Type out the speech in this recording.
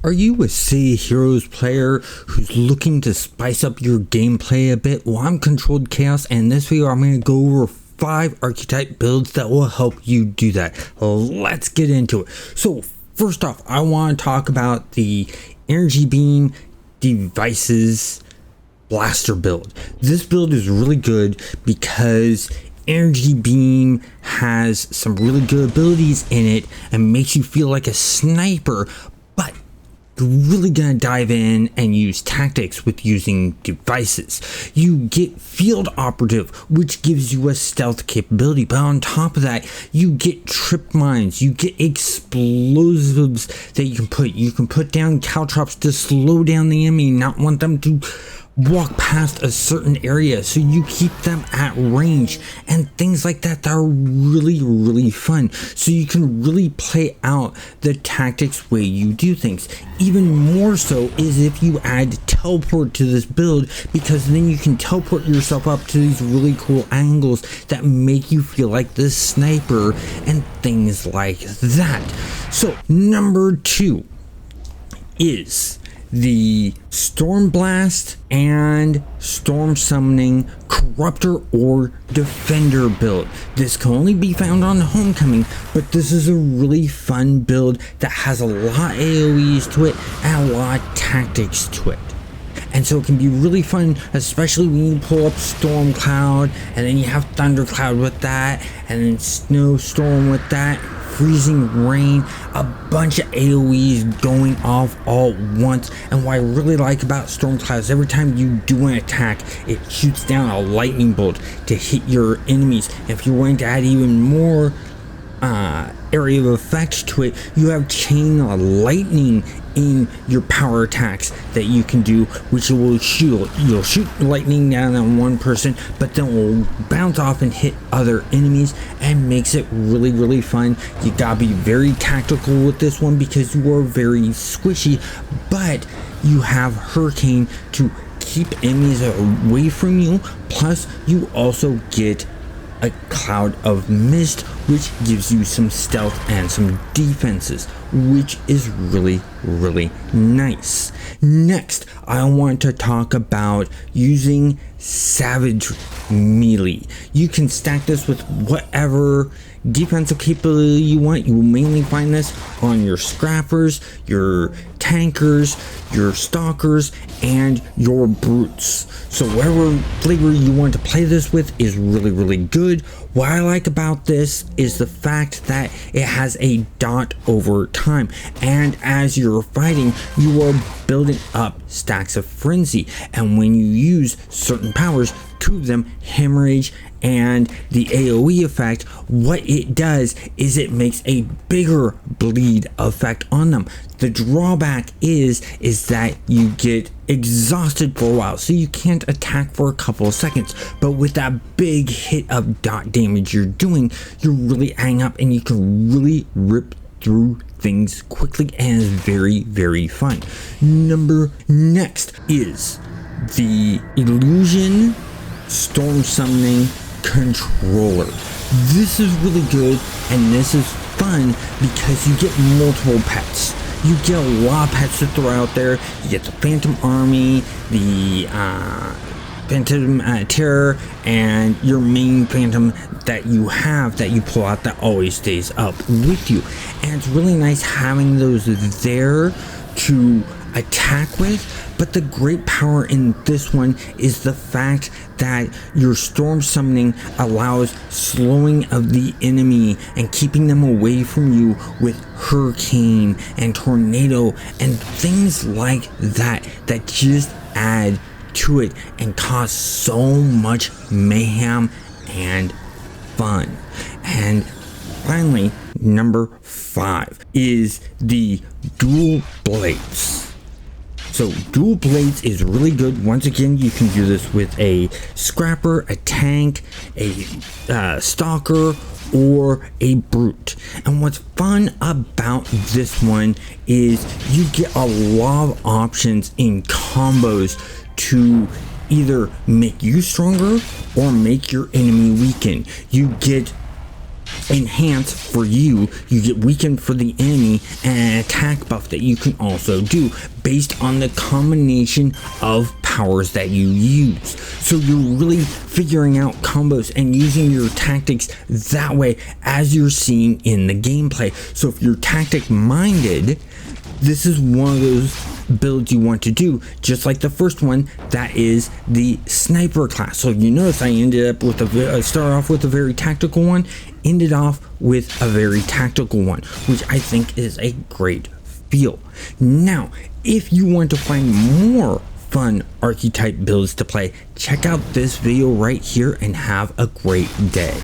Are you a City Heroes player who's looking to spice up your gameplay a bit? Well, I'm Controlled Chaos, and in this video I'm going to go over 5 archetype builds that will help you do that. Let's get into it. So first off, I want to talk about the Energy Beam Devices Blaster build. This build is really good because Energy Beam has some really good abilities in it and makes you feel like a sniper, but you're really gonna dive in and use tactics with using devices. You get Field Operative, which gives you a stealth capability, but on top of that, you get trip mines, you get explosives that you can put down caltrops to slow down the enemy, not want them to walk past a certain area, so you keep them at range, and things like that are really fun. So you can really play out the tactics way you do things. Even more so is if you add teleport to this build, because then you can teleport yourself up to these really cool angles that make you feel like the sniper and things like that. So number 2 is the Storm Blast and Storm Summoning Corruptor or Defender build. This can only be found on Homecoming, but this is a really fun build that has a lot of AoEs to it and a lot of tactics to it. And so it can be really fun, especially when you pull up Storm Cloud, and then you have Thunder Cloud with that, and then Snowstorm with that, freezing rain, a bunch of AoEs going off all at once. And what I really like about Storm Clouds, every time you do an attack, it shoots down a lightning bolt to hit your enemies. If you're wanting to add even more area of effects to it, you have Chain of Lightning in your power attacks that you can do, which will you'll shoot lightning down on one person, but then it will bounce off and hit other enemies, and makes it really fun. You gotta be very tactical with this one because you are very squishy, but you have Hurricane to keep enemies away from you, plus you also get a Cloud of Mist, which gives you some stealth and some defenses, which is really nice. Next, I want to talk about using Savage Melee. You can stack this with whatever defensive capability you want. You will mainly find this on your scrappers, your tankers, your stalkers, and your brutes. So whatever flavor you want to play this with is really good. What I like about this is the fact that it has a dot over time, and as you're fighting, you are building up stacks of frenzy, and when you use certain powers, 2 of them, Hemorrhage and the AoE effect, what it does is it makes a bigger bleed effect on them. The drawback is that you get exhausted for a while, so you can't attack for a couple of seconds, but with that big hit of dot damage you're doing, you're really adding up, and you can really rip through things quickly, and is very fun. Next is the Illusion Storm Summoning Controller. This is really good, and this is fun because you get multiple pets. You get a lot of pets to throw out there. You get the Phantom Army, the Phantom Terror, and your main Phantom that you have that you pull out that always stays up with you. And it's really nice having those there to attack with. But the great power in this one is the fact that your Storm Summoning allows slowing of the enemy and keeping them away from you with Hurricane and Tornado and things like that just add to it and cause so much mayhem and fun. And finally, number 5 is the Dual Blades. So Dual Blades is really good. Once again, you can do this with a scrapper, a tank, a stalker, or a brute. And what's fun about this one is you get a lot of options in combos to either make you stronger or make your enemy weaken. You get enhance for you, you get weaken for the enemy, and an attack buff that you can also do based on the combination of powers that you use. So you're really figuring out combos and using your tactics that way as you're seeing in the gameplay. So if you're tactic minded, this is one of those builds you want to do, just like the first one, that is the sniper class. So you notice I ended up with start off with a very tactical one, ended off with a very tactical one, which I think is a great feel. Now, if you want to find more fun archetype builds to play, check out this video right here and have a great day.